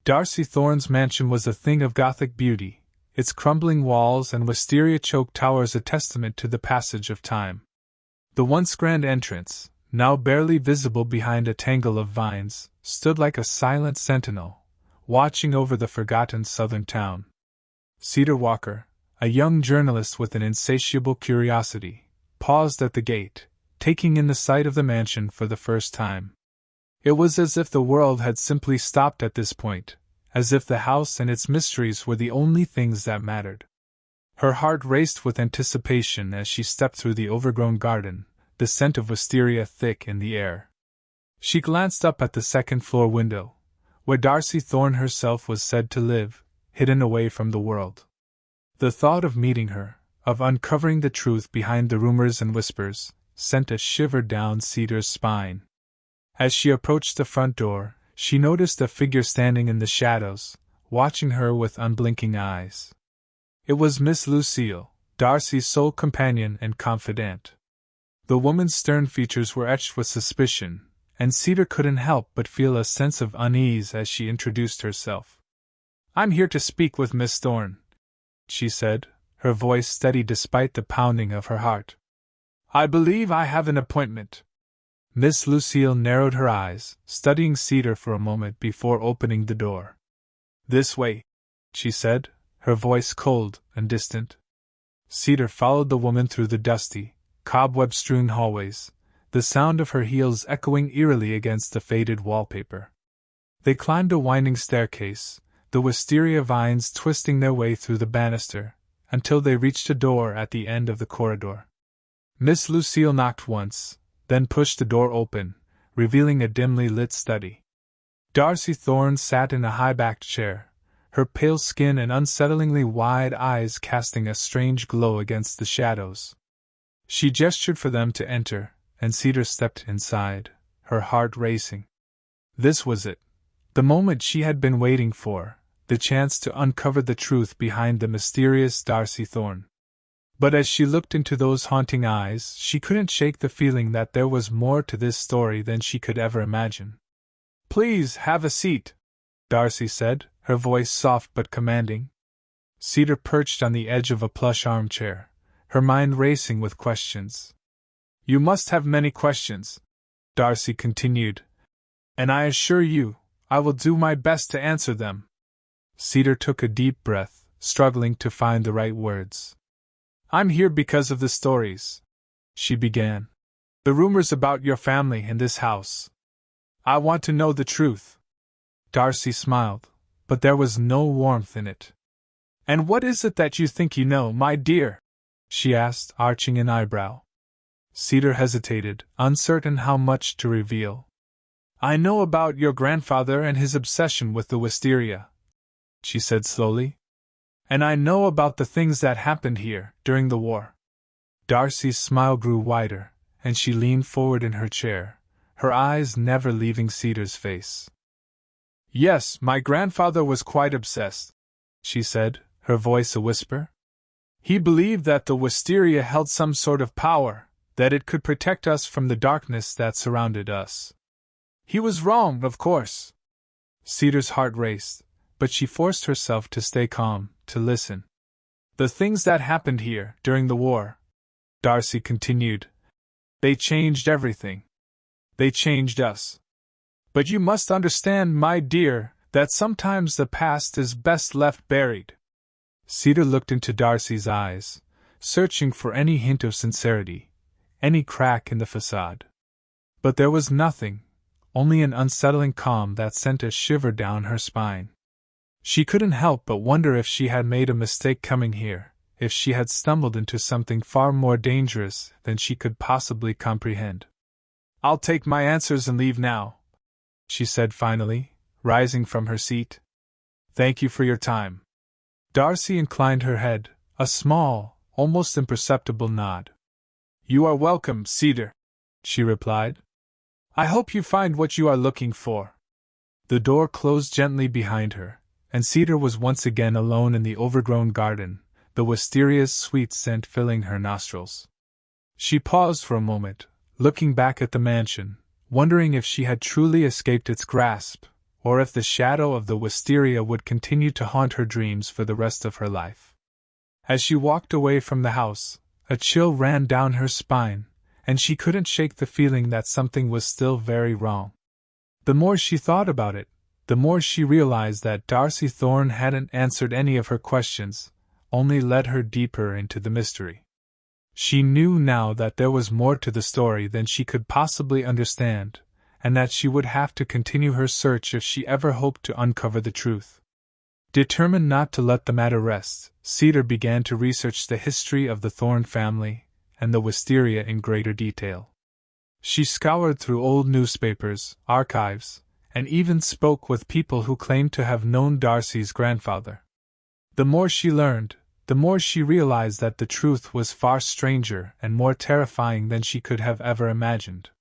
Darcy Thorne's mansion was a thing of gothic beauty, its crumbling walls and wisteria-choked towers a testament to the passage of time. The once grand entrance, now barely visible behind a tangle of vines, stood like a silent sentinel, watching over the forgotten southern town. Cedar Walker, a young journalist with an insatiable curiosity, paused at the gate, taking in the sight of the mansion for the first time. It was as if the world had simply stopped at this point, as if the house and its mysteries were the only things that mattered. Her heart raced with anticipation as she stepped through the overgrown garden, the scent of wisteria thick in the air. She glanced up at the second-floor window, where Darcy Thorne herself was said to live, hidden away from the world. The thought of meeting her, of uncovering the truth behind the rumors and whispers, sent a shiver down Cedar's spine. As she approached the front door, she noticed a figure standing in the shadows, watching her with unblinking eyes. It was Miss Lucille, Darcy's sole companion and confidant. The woman's stern features were etched with suspicion, and Cedar couldn't help but feel a sense of unease as she introduced herself. "I'm here to speak with Miss Thorne," she said, her voice steady despite the pounding of her heart. "I believe I have an appointment." Miss Lucille narrowed her eyes, studying Cedar for a moment before opening the door. "This way," she said, her voice cold and distant. Cedar followed the woman through the dusty, cobweb-strewn hallways, the sound of her heels echoing eerily against the faded wallpaper. They climbed a winding staircase, the wisteria vines twisting their way through the banister, until they reached a door at the end of the corridor. Miss Lucille knocked once, then pushed the door open, revealing a dimly lit study. Darcy Thorne sat in a high-backed chair, her pale skin and unsettlingly wide eyes casting a strange glow against the shadows. She gestured for them to enter, and Cedar stepped inside, her heart racing. This was it, the moment she had been waiting for, the chance to uncover the truth behind the mysterious Darcy Thorne. But as she looked into those haunting eyes, she couldn't shake the feeling that there was more to this story than she could ever imagine. "Please have a seat," Darcy said, her voice soft but commanding. Cedar perched on the edge of a plush armchair, her mind racing with questions. "You must have many questions," Darcy continued, "and I assure you, I will do my best to answer them." Cedar took a deep breath, struggling to find the right words. "I'm here because of the stories," she began. "The rumors about your family and this house. I want to know the truth." Darcy smiled, but there was no warmth in it. "And what is it that you think you know, my dear?" she asked, arching an eyebrow. Cedar hesitated, uncertain how much to reveal. "I know about your grandfather and his obsession with the wisteria," she said slowly. "And I know about the things that happened here, during the war." Darcy's smile grew wider, and she leaned forward in her chair, her eyes never leaving Cedar's face. "Yes, my grandfather was quite obsessed," she said, her voice a whisper. "He believed that the wisteria held some sort of power, that it could protect us from the darkness that surrounded us. He was wrong, of course." Cedar's heart raced, but she forced herself to stay calm, to listen. "The things that happened here, during the war," Darcy continued, "they changed everything. They changed us. But you must understand, my dear, that sometimes the past is best left buried." Cedar looked into Darcy's eyes, searching for any hint of sincerity, any crack in the facade. But there was nothing, only an unsettling calm that sent a shiver down her spine. She couldn't help but wonder if she had made a mistake coming here, if she had stumbled into something far more dangerous than she could possibly comprehend. "I'll take my answers and leave now," she said finally, rising from her seat. "Thank you for your time." Darcy inclined her head, a small, almost imperceptible nod. "You are welcome, Cedar," she replied. "I hope you find what you are looking for." The door closed gently behind her, and Cedar was once again alone in the overgrown garden, the wisteria's sweet scent filling her nostrils. She paused for a moment, looking back at the mansion, wondering if she had truly escaped its grasp, or if the shadow of the Wisteria would continue to haunt her dreams for the rest of her life. As she walked away from the house, a chill ran down her spine, and she couldn't shake the feeling that something was still very wrong. The more she thought about it, the more she realized that Darcy Thorne hadn't answered any of her questions, only led her deeper into the mystery. She knew now that there was more to the story than she could possibly understand, and that she would have to continue her search if she ever hoped to uncover the truth. Determined not to let the matter rest, Cedar began to research the history of the Thorne family and the Wisteria in greater detail. She scoured through old newspapers, archives, and even spoke with people who claimed to have known Darcy's grandfather. The more she learned, the more she realized that the truth was far stranger and more terrifying than she could have ever imagined.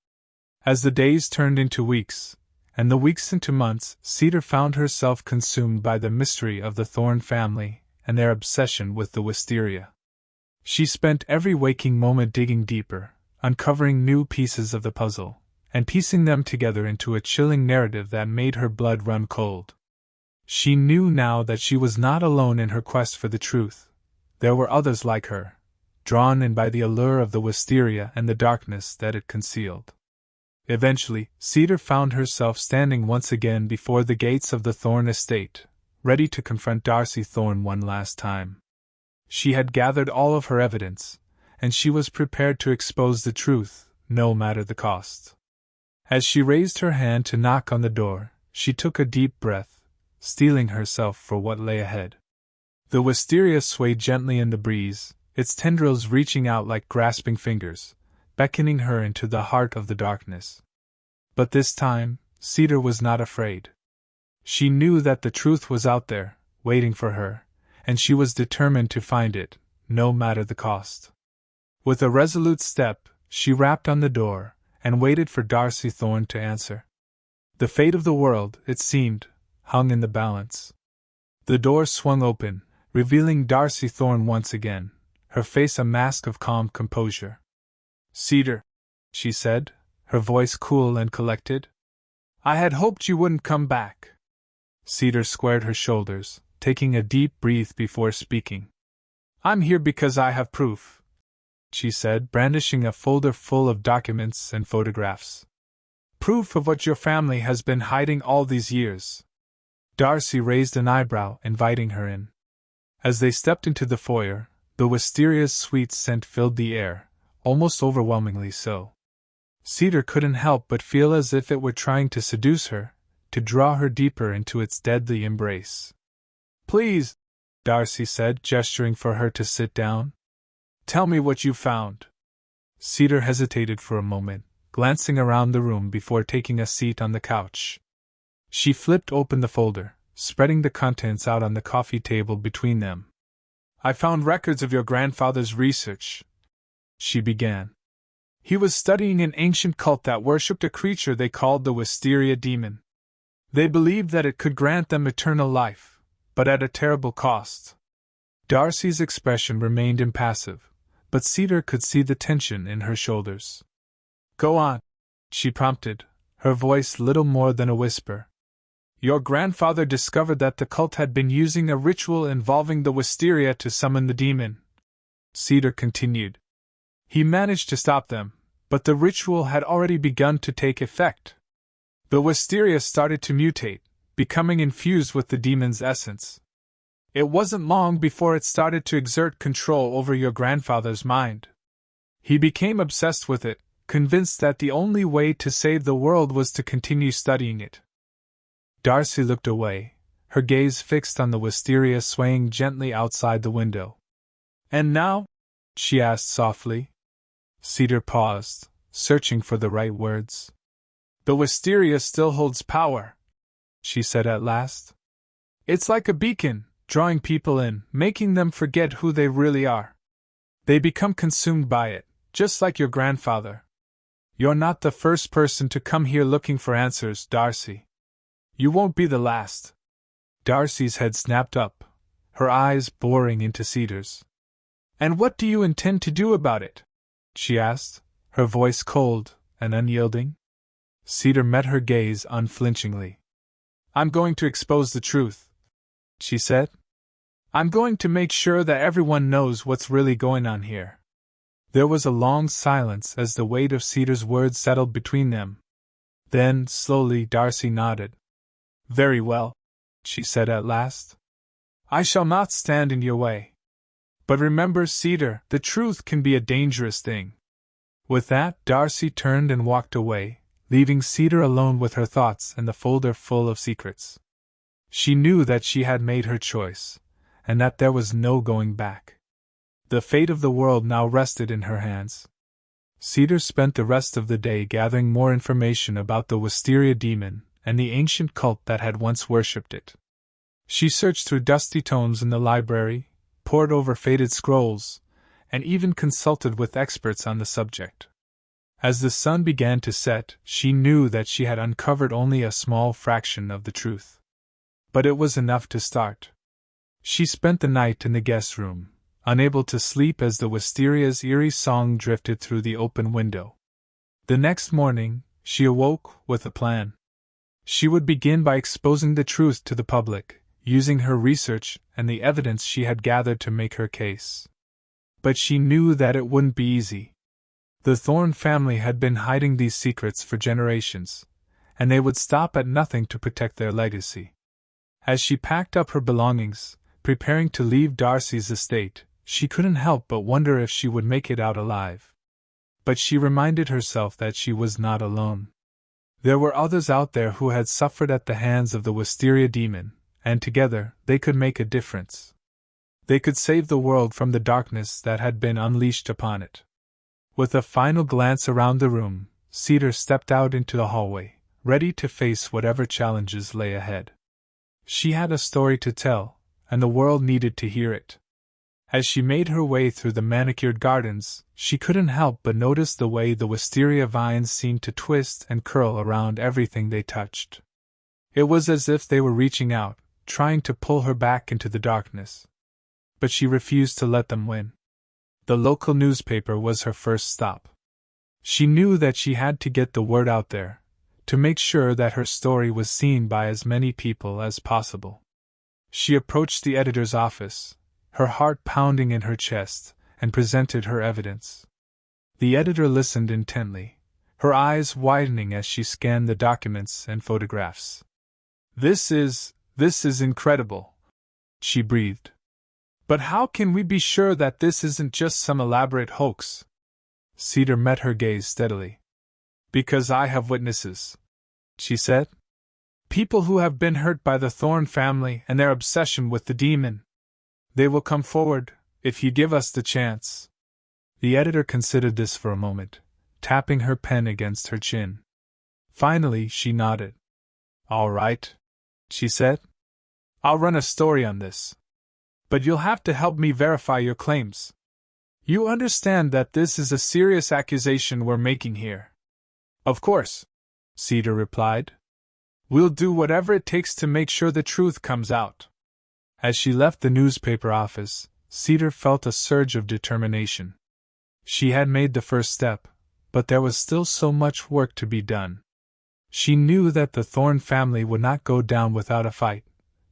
As the days turned into weeks, and the weeks into months, Cedar found herself consumed by the mystery of the Thorne family and their obsession with the Wisteria. She spent every waking moment digging deeper, uncovering new pieces of the puzzle, and piecing them together into a chilling narrative that made her blood run cold. She knew now that she was not alone in her quest for the truth. There were others like her, drawn in by the allure of the Wisteria and the darkness that it concealed. Eventually, Cedar found herself standing once again before the gates of the Thorne estate, ready to confront Darcy Thorne one last time. She had gathered all of her evidence, and she was prepared to expose the truth, no matter the cost. As she raised her hand to knock on the door, she took a deep breath, steeling herself for what lay ahead. The Wisteria swayed gently in the breeze, its tendrils reaching out like grasping fingers, beckoning her into the heart of the darkness. But this time, Cedar was not afraid. She knew that the truth was out there, waiting for her, and she was determined to find it, no matter the cost. With a resolute step, she rapped on the door, and waited for Darcy Thorne to answer. The fate of the world, it seemed, hung in the balance. The door swung open, revealing Darcy Thorne once again, her face a mask of calm composure. "Cedar," she said, her voice cool and collected. "I had hoped you wouldn't come back." Cedar squared her shoulders, taking a deep breath before speaking. "I'm here because I have proof," she said, brandishing a folder full of documents and photographs. "Proof of what your family has been hiding all these years." Darcy raised an eyebrow, inviting her in. As they stepped into the foyer, the Wisteria's sweet scent filled the air, almost overwhelmingly so. Cedar couldn't help but feel as if it were trying to seduce her, to draw her deeper into its deadly embrace. "Please," Darcy said, gesturing for her to sit down. "Tell me what you found." Cedar hesitated for a moment, glancing around the room before taking a seat on the couch. She flipped open the folder, spreading the contents out on the coffee table between them. "I found records of your grandfather's research," she began. "He was studying an ancient cult that worshipped a creature they called the Wisteria Demon. They believed that it could grant them eternal life, but at a terrible cost." Darcy's expression remained impassive, but Cedar could see the tension in her shoulders. "Go on," she prompted, her voice little more than a whisper. "Your grandfather discovered that the cult had been using a ritual involving the Wisteria to summon the demon," Cedar continued. "He managed to stop them, but the ritual had already begun to take effect. The Wisteria started to mutate, becoming infused with the demon's essence. It wasn't long before it started to exert control over your grandfather's mind. He became obsessed with it, convinced that the only way to save the world was to continue studying it." Darcy looked away, her gaze fixed on the Wisteria swaying gently outside the window. "And now?" she asked softly. Cedar paused, searching for the right words. "The Wisteria still holds power," she said at last. "It's like a beacon, drawing people in, making them forget who they really are. They become consumed by it, just like your grandfather. You're not the first person to come here looking for answers, Darcy. You won't be the last." Darcy's head snapped up, her eyes boring into Cedar's. "And what do you intend to do about it?" she asked, her voice cold and unyielding. Cedar met her gaze unflinchingly. I'm going to expose the truth, she said. I'm going to make sure that everyone knows what's really going on here. There was a long silence as the weight of Cedar's words settled between them. Then, slowly, Darcy nodded. Very well, she said at last. I shall not stand in your way. But remember, Cedar, the truth can be a dangerous thing. With that, Darcy turned and walked away, leaving Cedar alone with her thoughts and the folder full of secrets. She knew that she had made her choice, and that there was no going back. The fate of the world now rested in her hands. Cedar spent the rest of the day gathering more information about the Wisteria Demon and the ancient cult that had once worshipped it. She searched through dusty tomes in the library, pored over faded scrolls, and even consulted with experts on the subject. As the sun began to set, she knew that she had uncovered only a small fraction of the truth. But it was enough to start. She spent the night in the guest room, unable to sleep as the Wisteria's eerie song drifted through the open window. The next morning, she awoke with a plan. She would begin by exposing the truth to the public, using her research and the evidence she had gathered to make her case. But she knew that it wouldn't be easy. The Thorne family had been hiding these secrets for generations, and they would stop at nothing to protect their legacy. As she packed up her belongings, preparing to leave Darcy's estate, she couldn't help but wonder if she would make it out alive. But she reminded herself that she was not alone. There were others out there who had suffered at the hands of the Wisteria Demon, and together they could make a difference. They could save the world from the darkness that had been unleashed upon it. With a final glance around the room, Cedar stepped out into the hallway, ready to face whatever challenges lay ahead. She had a story to tell, and the world needed to hear it. As she made her way through the manicured gardens, she couldn't help but notice the way the wisteria vines seemed to twist and curl around everything they touched. It was as if they were reaching out, trying to pull her back into the darkness. But she refused to let them win. The local newspaper was her first stop. She knew that she had to get the word out there, to make sure that her story was seen by as many people as possible. She approached the editor's office, her heart pounding in her chest, and presented her evidence. The editor listened intently, her eyes widening as she scanned the documents and photographs. This is incredible," she breathed. "But how can we be sure that this isn't just some elaborate hoax?" Cedar met her gaze steadily. "Because I have witnesses," she said. "People who have been hurt by the Thorne family and their obsession with the demon. They will come forward, if you give us the chance." The editor considered this for a moment, tapping her pen against her chin. Finally, she nodded. "All right," she said. "I'll run a story on this. But you'll have to help me verify your claims. You understand that this is a serious accusation we're making here?" "Of course," Cedar replied. "We'll do whatever it takes to make sure the truth comes out." As she left the newspaper office, Cedar felt a surge of determination. She had made the first step, but there was still so much work to be done. She knew that the Thorne family would not go down without a fight,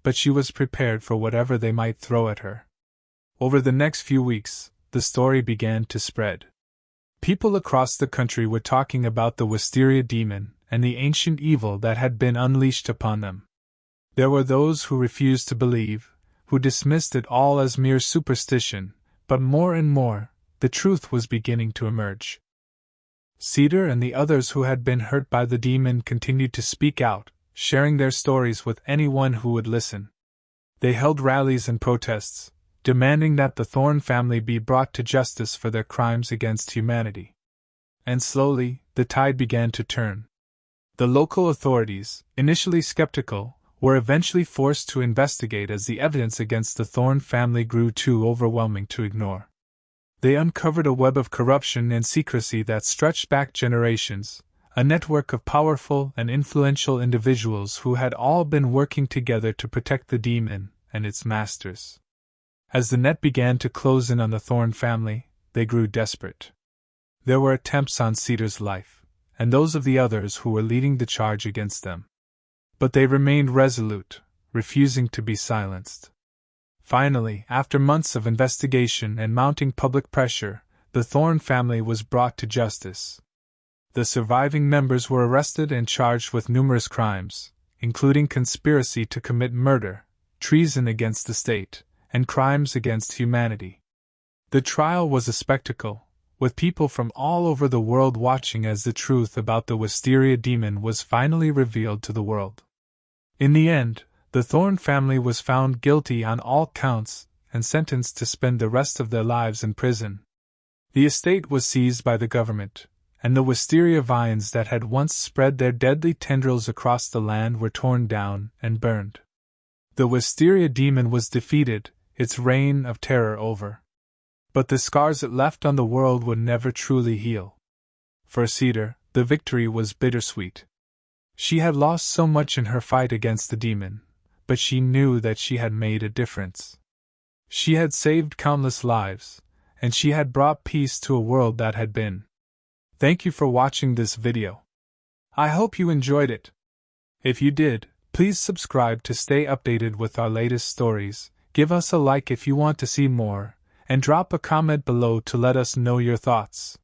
but she was prepared for whatever they might throw at her. Over the next few weeks, the story began to spread. People across the country were talking about the Wisteria Demon and the ancient evil that had been unleashed upon them. There were those who refused to believe, who dismissed it all as mere superstition, but more and more, the truth was beginning to emerge. Cedar and the others who had been hurt by the demon continued to speak out, sharing their stories with anyone who would listen. They held rallies and protests, demanding that the Thorne family be brought to justice for their crimes against humanity. And slowly, the tide began to turn. The local authorities, initially skeptical, were eventually forced to investigate as the evidence against the Thorne family grew too overwhelming to ignore. They uncovered a web of corruption and secrecy that stretched back generations, a network of powerful and influential individuals who had all been working together to protect the demon and its masters. As the net began to close in on the Thorne family, they grew desperate. There were attempts on Cedar's life, and those of the others who were leading the charge against them. But they remained resolute, refusing to be silenced. Finally, after months of investigation and mounting public pressure, the Thorne family was brought to justice. The surviving members were arrested and charged with numerous crimes, including conspiracy to commit murder, treason against the state, and crimes against humanity. The trial was a spectacle, with people from all over the world watching as the truth about the Wisteria Demon was finally revealed to the world. In the end, the Thorne family was found guilty on all counts and sentenced to spend the rest of their lives in prison. The estate was seized by the government, and the wisteria vines that had once spread their deadly tendrils across the land were torn down and burned. The Wisteria Demon was defeated, its reign of terror over. But the scars it left on the world would never truly heal. For Cedar, the victory was bittersweet. She had lost so much in her fight against the demon, but she knew that she had made a difference. She had saved countless lives, and she had brought peace to a world that had been. Thank you for watching this video. I hope you enjoyed it. If you did, please subscribe to stay updated with our latest stories, give us a like if you want to see more, and drop a comment below to let us know your thoughts.